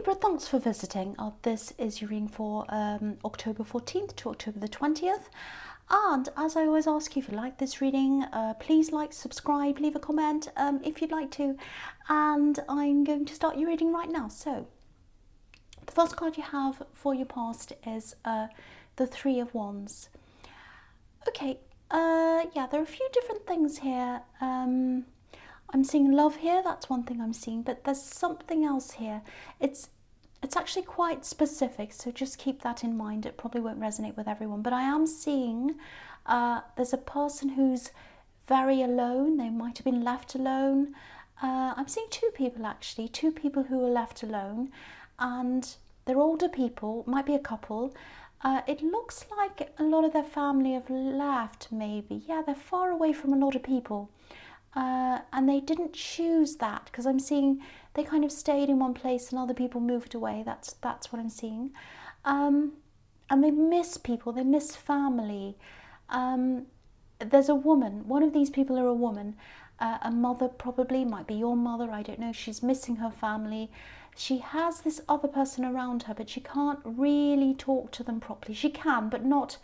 Libra, thanks for visiting. This is your reading for October 14th to October the 20th. And as I always ask you, if you like this reading, please like, subscribe, leave a comment if you'd like to. And I'm going to start your reading right now. So, the first card you have for your past is the Three of Wands. Okay, yeah, there are a few different things here. I'm seeing love here, that's one thing I'm seeing, but there's something else here. It's actually quite specific, so just keep that in mind. It probably won't resonate with everyone, but I am seeing there's a person who's very alone. They might have been left alone. I'm seeing two people actually, two people who are left alone, and they're older people, might be a couple. It looks like a lot of their family have left, maybe. Yeah, they're far away from a lot of people. And they didn't choose that, because I'm seeing they kind of stayed in one place and other people moved away. That's what I'm seeing. And they miss people, they miss family. There's a woman, one of these people are a woman, a mother probably, might be your mother, I don't know. She's missing her family. She has this other person around her, but she can't really talk to them properly. She can, but not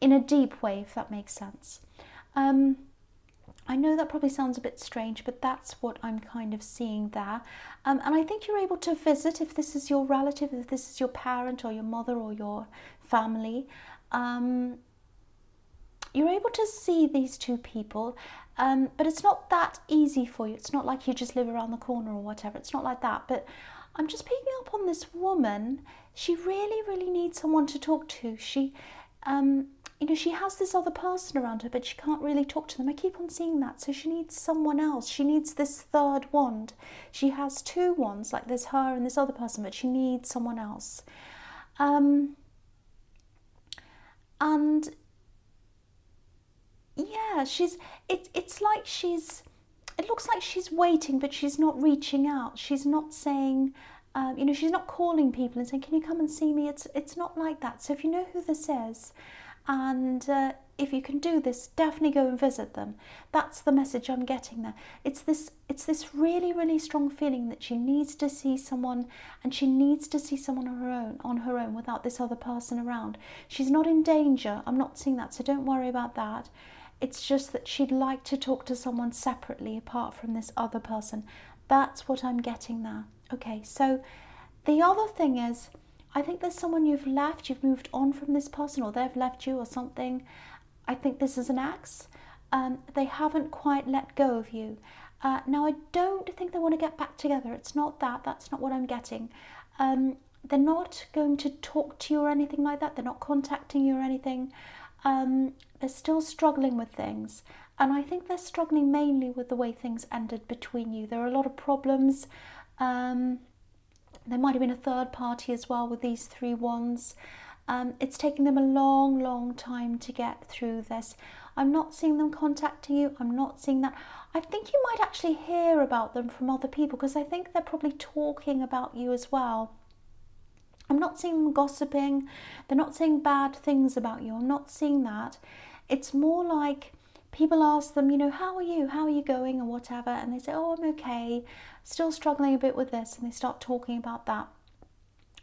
in a deep way, if that makes sense. I know that probably sounds a bit strange, but that's what I'm kind of seeing there. And I think you're able to visit, if this is your relative, if this is your parent or your mother or your family, you're able to see these two people, but it's not that easy for you. It's not like you just live around the corner or whatever. It's not like that. But I'm just picking up on this woman. She really, really needs someone to talk to. She, you know, she has this other person around her, but she can't really talk to them. I keep on seeing that. So she needs someone else. She needs this third wand. She has two wands, like there's her and this other person, but she needs someone else. And yeah, it's like it looks like she's waiting, but she's not reaching out. She's not saying, you know, she's not calling people and saying, can you come and see me? It's not like that. So if you know who this is, and if you can do this, definitely go and visit them. That's the message I'm getting there. It's this really, really strong feeling that she needs to see someone, and she needs to see someone on her own without this other person around. She's not in danger. I'm not seeing that, so don't worry about that. It's just that she'd like to talk to someone separately apart from this other person. That's what I'm getting there. Okay, so the other thing is, I think there's someone you've left, you've moved on from this person, or they've left you or something. I think this is an ex. They haven't quite let go of you. Now, I don't think they want to get back together. It's not that. That's not what I'm getting. They're not going to talk to you or anything like that. They're not contacting you or anything. They're still struggling with things. And I think they're struggling mainly with the way things ended between you. There are a lot of problems. There might have been a third party as well with these three wands. It's taking them a long, long time to get through this. I'm not seeing them contacting you. I'm not seeing that. I think you might actually hear about them from other people, because I think they're probably talking about you as well. I'm not seeing them gossiping. They're not saying bad things about you. I'm not seeing that. It's more like people ask them, you know, how are you? How are you going? Or whatever. And they say, oh, I'm okay. Still struggling a bit with this. And they start talking about that.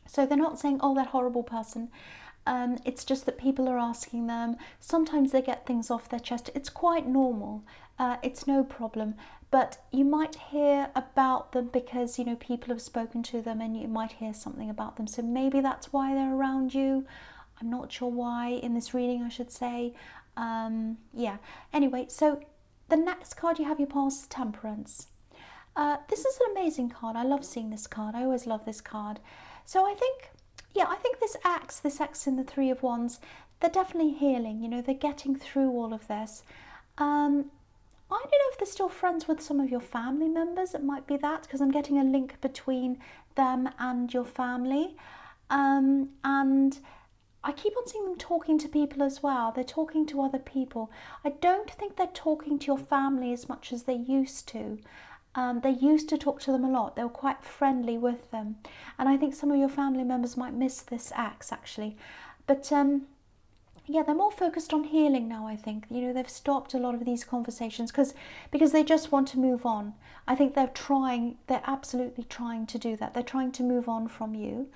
So they're not saying, oh, that horrible person. It's just that people are asking them. Sometimes they get things off their chest. It's quite normal. It's no problem. But you might hear about them because, you know, people have spoken to them, and you might hear something about them. So maybe that's why they're around you. I'm not sure why in this reading, I should say. Yeah. Anyway, so the next card you have your past, Temperance. This is an amazing card. I love seeing this card. I always love this card. So I think, yeah, I think this X in the Three of Wands, they're definitely healing. You know, they're getting through all of this. I don't know if they're still friends with some of your family members. It might be that, because I'm getting a link between them and your family. And I keep on seeing them talking to people as well. They're talking to other people. I don't think they're talking to your family as much as they used to. They used to talk to them a lot. They were quite friendly with them. And I think some of your family members might miss this X, actually. But yeah, they're more focused on healing now, I think. You know, they've stopped a lot of these conversations because they just want to move on. I think they're absolutely trying to do that. They're trying to move on from you.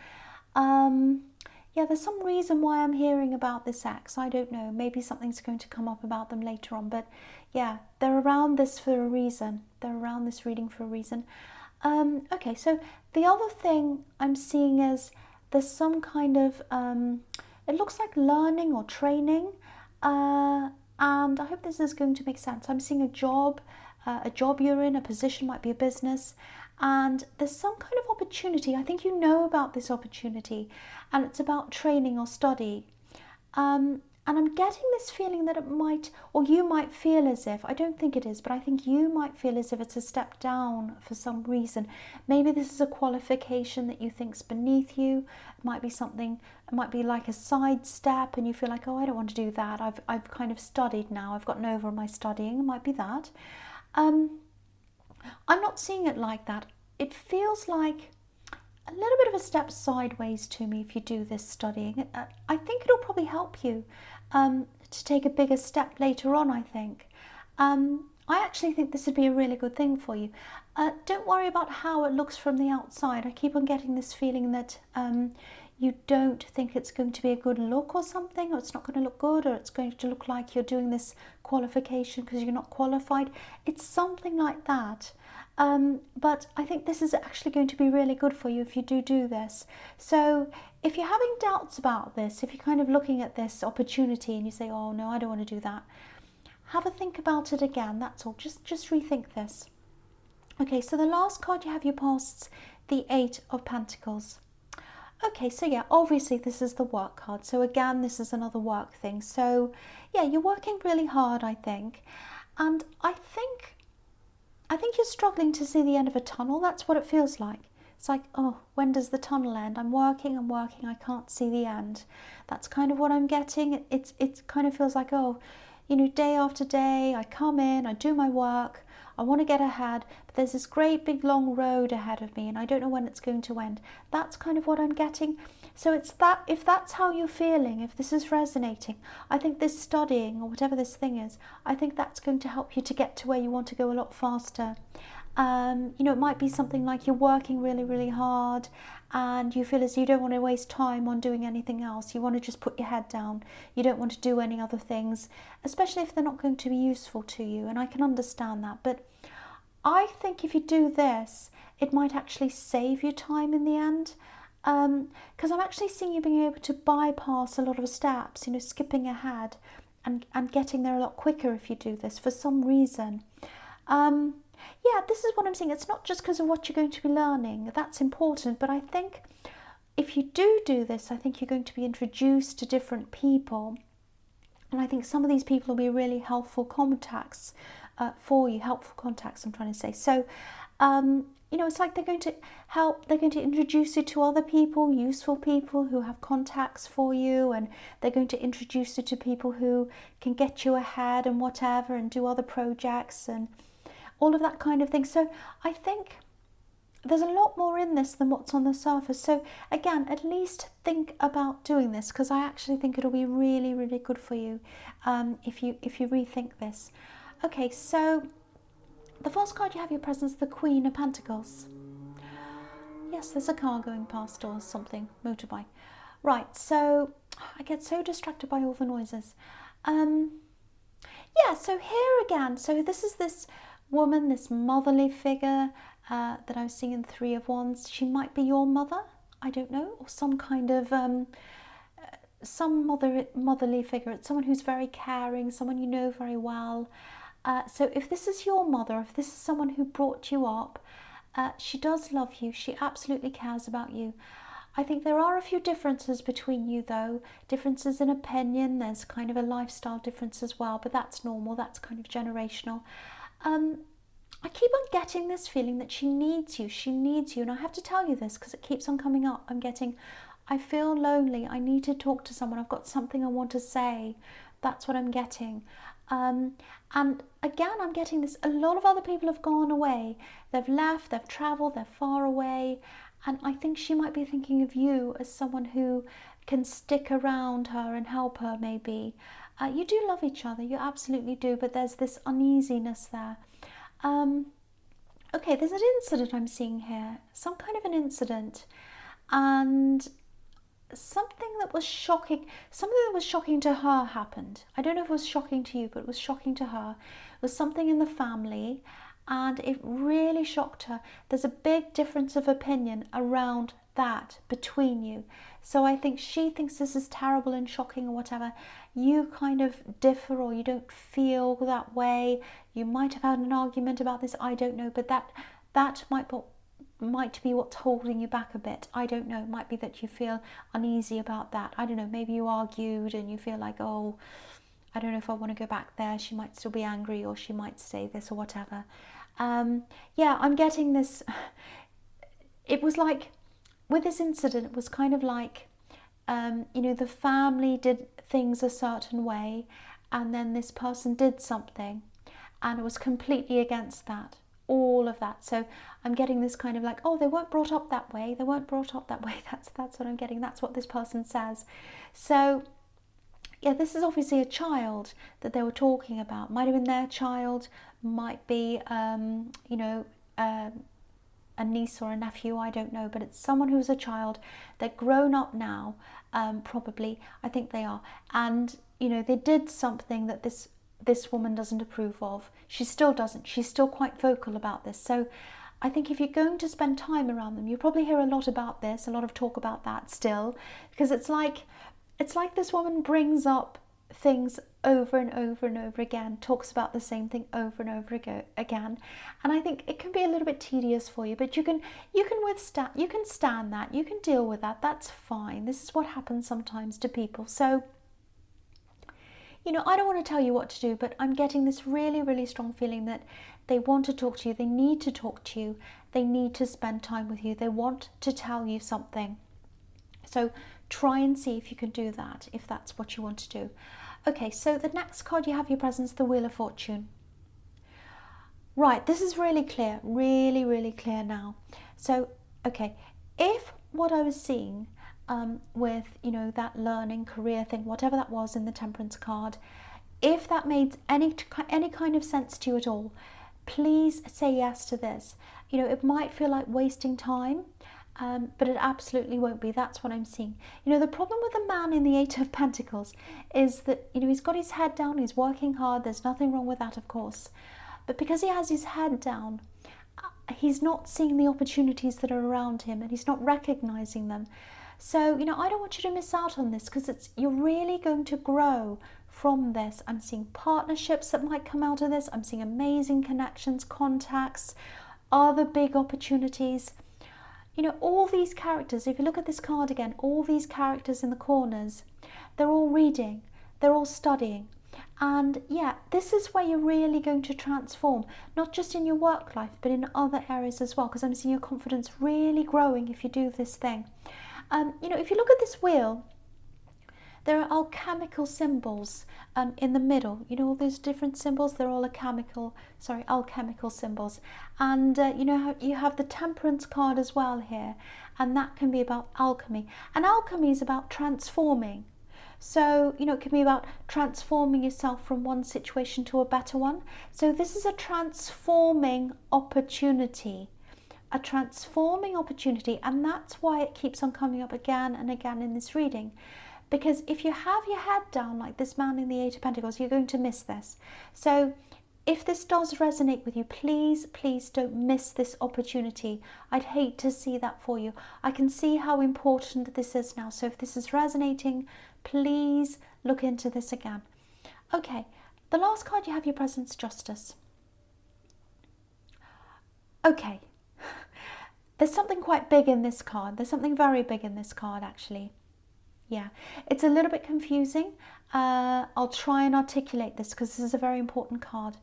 Yeah, there's some reason why I'm hearing about this ex. I don't know. Maybe something's going to come up about them later on. But yeah, they're around this for a reason. They're around this reading for a reason. Okay, so the other thing I'm seeing is there's some kind of, it looks like learning or training. And I hope this is going to make sense. I'm seeing a job you're in, a position, might be a business, and there's some kind of opportunity. I think you know about this opportunity, and it's about training or study. And I'm getting this feeling that it might, or you might feel as if, I don't think it is, but I think you might feel as if it's a step down for some reason. Maybe this is a qualification that you think's beneath you. It might be something, it might be like a side step and you feel like, oh, I don't want to do that. I've kind of studied now. I've gotten over my studying. It might be that. I'm not seeing it like that. It feels like a little bit of a step sideways to me if you do this studying. I think it'll probably help you to take a bigger step later on, I think. I actually think this would be a really good thing for you. Don't worry about how it looks from the outside. I keep on getting this feeling that you don't think it's going to be a good look or something, or it's not going to look good, or it's going to look like you're doing this qualification because you're not qualified. It's something like that. But I think this is actually going to be really good for you if you do this. So if you're having doubts about this, if you're kind of looking at this opportunity and you say, oh no, I don't want to do that, have a think about it again. That's all. Just rethink this. Okay, so the last card you have your past, the Eight of Pentacles. Okay, so yeah, obviously this is the work card. So again, this is another work thing. So yeah, you're working really hard, I think. And I think you're struggling to see the end of a tunnel. That's what it feels like. It's like, oh, when does the tunnel end? I'm working, I can't see the end. That's kind of what I'm getting. It kind of feels like, oh, you know, day after day, I come in, I do my work, I want to get ahead, but there's this great big long road ahead of me and I don't know when it's going to end. That's kind of what I'm getting. So it's that, if that's how you're feeling, if this is resonating, I think this studying or whatever this thing is, I think that's going to help you to get to where you want to go a lot faster. You know, it might be something like you're working really, really hard and you feel as you don't want to waste time on doing anything else. You want to just put your head down. You don't want to do any other things, especially if they're not going to be useful to you. And I can understand that. But I think if you do this, it might actually save you time in the end. Because I'm actually seeing you being able to bypass a lot of steps, you know, skipping ahead and getting there a lot quicker if you do this for some reason. Yeah, this is what I'm saying. It's not just because of what you're going to be learning. That's important. But I think if you do this, I think you're going to be introduced to different people. And I think some of these people will be really helpful contacts for you. Helpful contacts, I'm trying to say. So, you know, it's like they're going to help. They're going to introduce you to other people, useful people who have contacts for you. And they're going to introduce you to people who can get you ahead and whatever and do other projects and all of that kind of thing. So I think there's a lot more in this than what's on the surface. So again, at least think about doing this, because I actually think it'll be really, really good for you if you rethink this. Okay, so the first card you have your presence, the Queen of Pentacles. Yes, there's a car going past or something, motorbike. Right, so I get so distracted by all the noises. Yeah, so here again, so this is this woman, this motherly figure that I was seeing in Three of Wands. She might be your mother, I don't know, or some kind of some motherly figure. It's someone who's very caring, someone you know very well. So if this is your mother, if this is someone who brought you up, she does love you. She absolutely cares about you. I think there are a few differences between you though, differences in opinion. There's kind of a lifestyle difference as well, but that's normal, that's kind of generational. I keep on getting this feeling that she needs you, and I have to tell you this because it keeps on coming up. I feel lonely, I need to talk to someone, I've got something I want to say. That's what I'm getting. And again, I'm getting this, a lot of other people have gone away. They've left, they've travelled, they're far away. And I think she might be thinking of you as someone who can stick around her and help her maybe. You do love each other, you absolutely do, but there's this uneasiness there. Okay, there's an incident I'm seeing here, some kind of an incident, and something that was shocking to her happened. I don't know if it was shocking to you, but it was shocking to her. It was something in the family, and it really shocked her. There's a big difference of opinion around that between you. So I think she thinks this is terrible and shocking or whatever. You kind of differ, or you don't feel that way. You might have had an argument about this, I don't know, but that might be what's holding you back a bit. I don't know. It might be that you feel uneasy about that. I don't know. Maybe you argued and you feel like, oh, I don't know if I want to go back there. She might still be angry, or she might say this or whatever. Yeah, I'm getting this. It was like, with this incident, it was kind of like, the family did things a certain way, and then this person did something, and it was completely against that. All of that. So I'm getting this kind of like, oh, they weren't brought up that way. They weren't brought up that way. That's what I'm getting. That's what this person says. So yeah, this is obviously a child that they were talking about. Might have been their child, might be, a niece or a nephew, I don't know, but it's someone who's a child. They're grown up now, probably, I think they are. And, they did something that this woman doesn't approve of. She still doesn't. She's still quite vocal about this. So I think if you're going to spend time around them, you probably hear a lot about this, a lot of talk about that still, because it's like this woman brings up things over and over and over again, talks about the same thing over and over again, and I think it can be a little bit tedious for you, but you can withstand, you can stand that, you can deal with that. That's fine. This is what happens sometimes to people. So I don't want to tell you what to do, but I'm getting this really, really strong feeling that they want to talk to you. They need to talk to you. They need to spend time with you. They want to tell you something. So try and see if you can do that, if that's what you want to do. Okay, so the next card you have your presence, the Wheel of Fortune. Right, this is really clear, really, really clear now. So, okay, if what I was seeing with, that learning career thing, whatever that was in the Temperance card, if that made any kind of sense to you at all, please say yes to this. It might feel like wasting time, but it absolutely won't be. That's what I'm seeing. The problem with the man in the Eight of Pentacles is that, he's got his head down, he's working hard, there's nothing wrong with that, of course. But because he has his head down, he's not seeing the opportunities that are around him, and he's not recognizing them. So, I don't want you to miss out on this, because you're really going to grow from this. I'm seeing partnerships that might come out of this. I'm seeing amazing connections, contacts, other big opportunities. All these characters, if you look at this card again, all these characters in the corners, they're all reading, they're all studying. And yeah, this is where you're really going to transform, not just in your work life, but in other areas as well, because I'm seeing your confidence really growing if you do this thing. If you look at this wheel, there are alchemical symbols in the middle. All those different symbols, they're all alchemical symbols. And how you have the Temperance card as well here, and that can be about alchemy. And alchemy is about transforming. So, it can be about transforming yourself from one situation to a better one. So this is a transforming opportunity. A transforming opportunity, and that's why it keeps on coming up again and again in this reading. Because if you have your head down like this man in the Eight of Pentacles, you're going to miss this. So if this does resonate with you, please, please don't miss this opportunity. I'd hate to see that for you. I can see how important this is now. So if this is resonating, please look into this again. Okay, the last card you have your presence, Justice. Okay, there's something quite big in this card. There's something very big in this card, actually. Yeah, it's a little bit confusing. I'll try and articulate this because this is a very important card.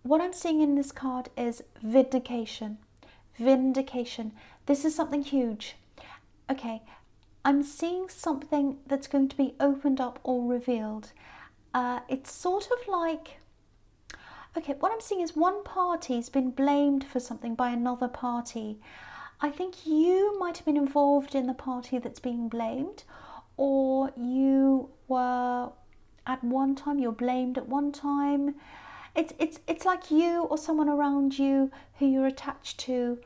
What I'm seeing in this card is Vindication. Vindication. This is something huge. Okay, I'm seeing something that's going to be opened up or revealed. It's sort of like... Okay, what I'm seeing is one party's been blamed for something by another party. I think you might have been involved in the party that's being blamed, or you were at one time, you're blamed at one time. It's like you or someone around you who you're attached to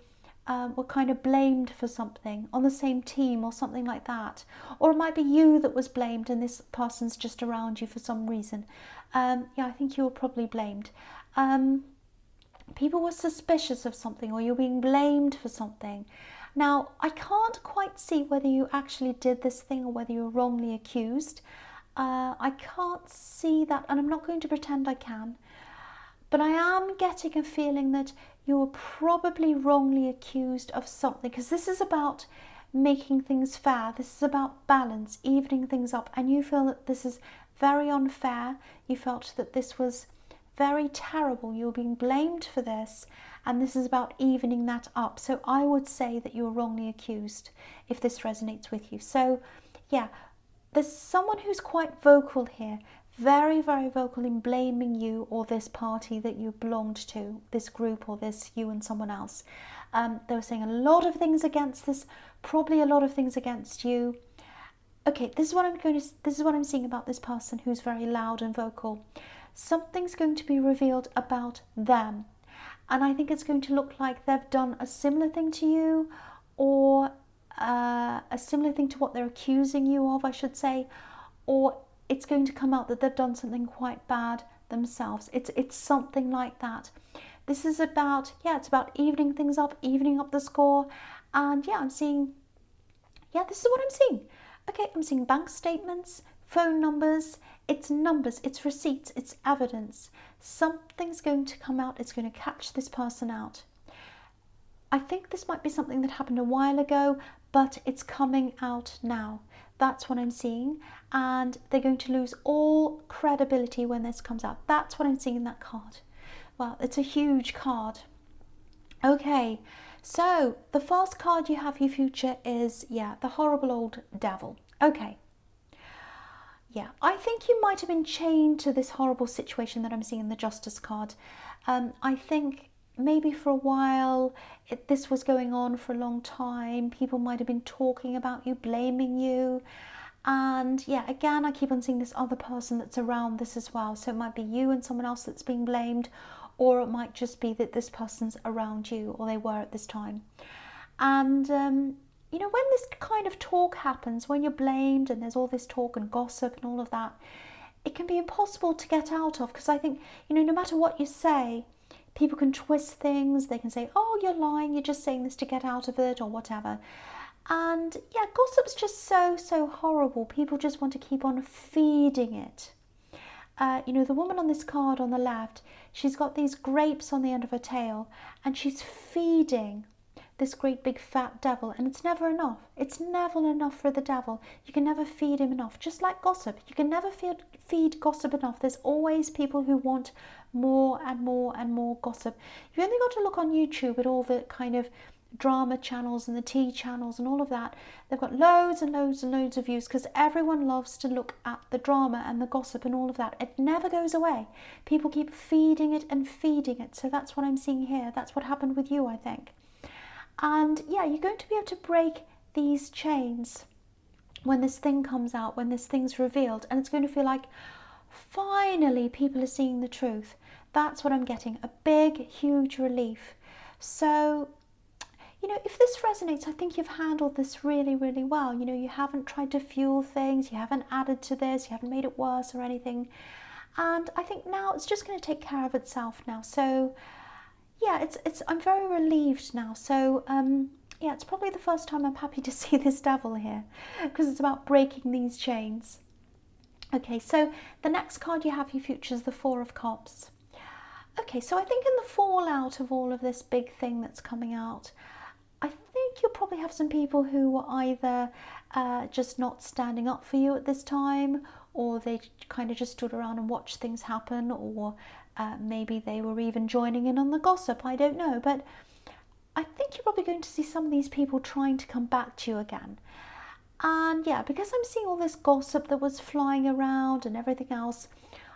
were kind of blamed for something on the same team or something like that. Or it might be you that was blamed and this person's just around you for some reason. Yeah, I think you were probably blamed. People were suspicious of something, or you're being blamed for something. Now, I can't quite see whether you actually did this thing or whether you were wrongly accused. I can't see that, and I'm not going to pretend I can. But I am getting a feeling that you were probably wrongly accused of something, because this is about making things fair. This is about balance, evening things up, and you feel that this is very unfair. You felt that this was very terrible. You were being blamed for this, and this is about evening that up. So I would say that you were wrongly accused, if this resonates with you. So yeah, there's someone who's quite vocal here, very, very vocal in blaming you or this party that you belonged to, this group, or this you and someone else. They were saying a lot of things against this, probably a lot of things against you. Okay, this is what I'm seeing about this person who's very loud and vocal. Something's going to be revealed about them, and I think it's going to look like they've done a similar thing to you, or a similar thing to what they're accusing you of, I should say, or it's going to come out that they've done something quite bad themselves. It's something like that. This is about, yeah, it's about evening things up, evening up the score, and yeah, I'm seeing, yeah, this is what I'm seeing. Okay, I'm seeing bank statements, phone numbers, it's receipts, it's evidence. Something's going to come out, it's going to catch this person out. I think this might be something that happened a while ago, but it's coming out now. That's what I'm seeing, and they're going to lose all credibility when this comes out. That's what I'm seeing in that card. Well, it's a huge card. Okay, so the first card you have for your future is, yeah, the horrible old devil. Okay. Yeah, I think you might have been chained to this horrible situation that I'm seeing in the Justice card. I think maybe for a while this was going on for a long time. People might have been talking about you, blaming you. And yeah, again, I keep on seeing this other person that's around this as well. So it might be you and someone else that's being blamed, or it might just be that this person's around you, or they were at this time. And you know, when this kind of talk happens, when you're blamed and there's all this talk and gossip and all of that, it can be impossible to get out of, because I think, you know, no matter what you say, people can twist things. They can say, oh, you're lying, you're just saying this to get out of it, or whatever. And yeah, gossip's just so horrible. People just want to keep on feeding it. You know, the woman on this card on the left, she's got these grapes on the end of her tail, and she's feeding this great big fat devil, and it's never enough. It's never enough for the devil. You can never feed him enough. Just like gossip, you can never feed gossip enough. There's always people who want more and more and more gossip. You've only got to look on YouTube at all the kind of drama channels and the tea channels and all of that. They've got loads and loads and loads of views, because everyone loves to look at the drama and the gossip and all of that. It never goes away. People keep feeding it and feeding it. So that's what I'm seeing here. That's what happened with you, I think. And yeah, you're going to be able to break these chains when this thing comes out, when this thing's revealed, and it's going to feel like finally people are seeing the truth. That's what I'm getting, a big, huge relief. So, you know, if this resonates, I think you've handled this really, really well. You know, you haven't tried to fuel things, you haven't added to this, you haven't made it worse or anything. And I think now it's just going to take care of itself now. So yeah, I'm very relieved now. So yeah, it's probably the first time I'm happy to see this devil here, because it's about breaking these chains. Okay, so the next card you have for your future is the Four of Cups. Okay, so I think in the fallout of all of this big thing that's coming out, I think you'll probably have some people who were either just not standing up for you at this time, or they kind of just stood around and watched things happen, or maybe they were even joining in on the gossip, I don't know. But I think you're probably going to see some of these people trying to come back to you again. And yeah, because I'm seeing all this gossip that was flying around and everything else,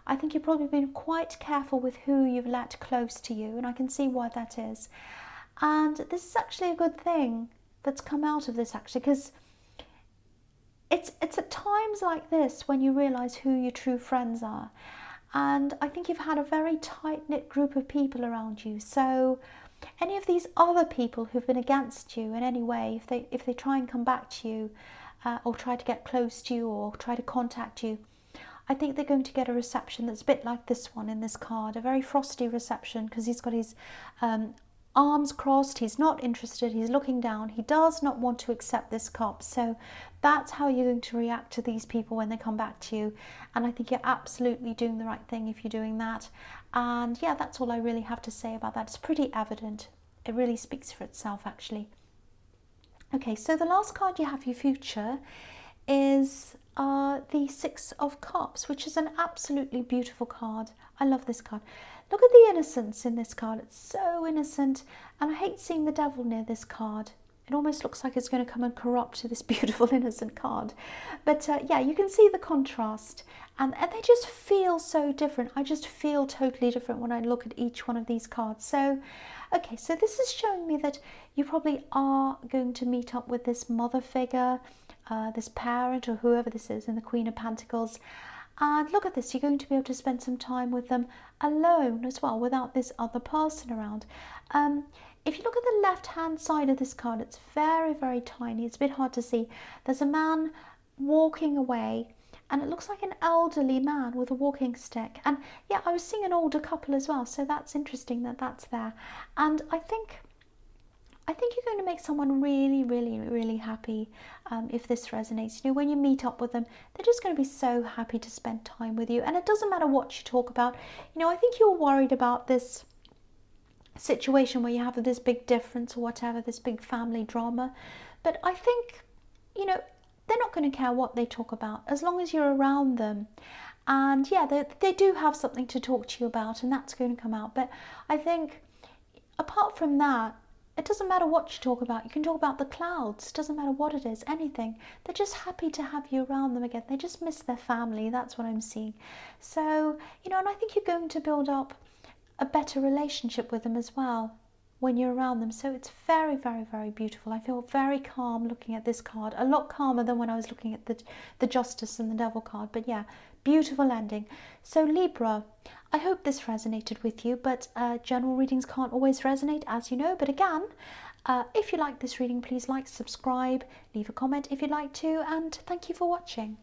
I think you've probably been quite careful with who you've let close to you, and I can see why that is. And this is actually a good thing that's come out of this, actually, because it's at times like this when you realise who your true friends are. And I think you've had a very tight-knit group of people around you. So any of these other people who've been against you in any way, if they try and come back to you, or try to get close to you, or try to contact you, I think they're going to get a reception that's a bit like this one in this card, a very frosty reception, because he's got his arms crossed, he's not interested, he's looking down, he does not want to accept this cup. So that's how you're going to react to these people when they come back to you. And I think you're absolutely doing the right thing if you're doing that. And yeah, that's all I really have to say about that. It's pretty evident. It really speaks for itself, actually. Okay, so the last card you have, your future, is the Six of Cups, which is an absolutely beautiful card. I love this card. Look at the innocence in this card. It's so innocent, and I hate seeing the devil near this card. It almost looks like it's going to come and corrupt this beautiful innocent card. But yeah, you can see the contrast, and they just feel so different. I just feel totally different when I look at each one of these cards. So okay, so this is showing me that you probably are going to meet up with this mother figure, this parent, or whoever this is in the Queen of Pentacles. And look at this, you're going to be able to spend some time with them alone as well, without this other person around. If you look at the left hand side of this card, it's very, very tiny. It's a bit hard to see. There's a man walking away, and it looks like an elderly man with a walking stick. And yeah, I was seeing an older couple as well, so that's interesting that that's there. And I think you're going to make someone really, really, really happy if this resonates. You know, when you meet up with them, they're just going to be so happy to spend time with you. And it doesn't matter what you talk about. You know, I think you're worried about this situation where you have this big difference or whatever, this big family drama. But I think, you know, they're not going to care what they talk about as long as you're around them. And yeah, they do have something to talk to you about, and that's going to come out. But I think apart from that, it doesn't matter what you talk about. You can talk about the clouds. It doesn't matter what it is, anything. They're just happy to have you around them again. They just miss their family. That's what I'm seeing. So, you know, and I think you're going to build up a better relationship with them as well when you're around them. So it's very, very, very beautiful. I feel very calm looking at this card. A lot calmer than when I was looking at the Justice and the Devil card. But yeah, beautiful ending. So Libra, I hope this resonated with you, but general readings can't always resonate, as you know. But again, if you like this reading, please like, subscribe, leave a comment if you'd like to, and thank you for watching.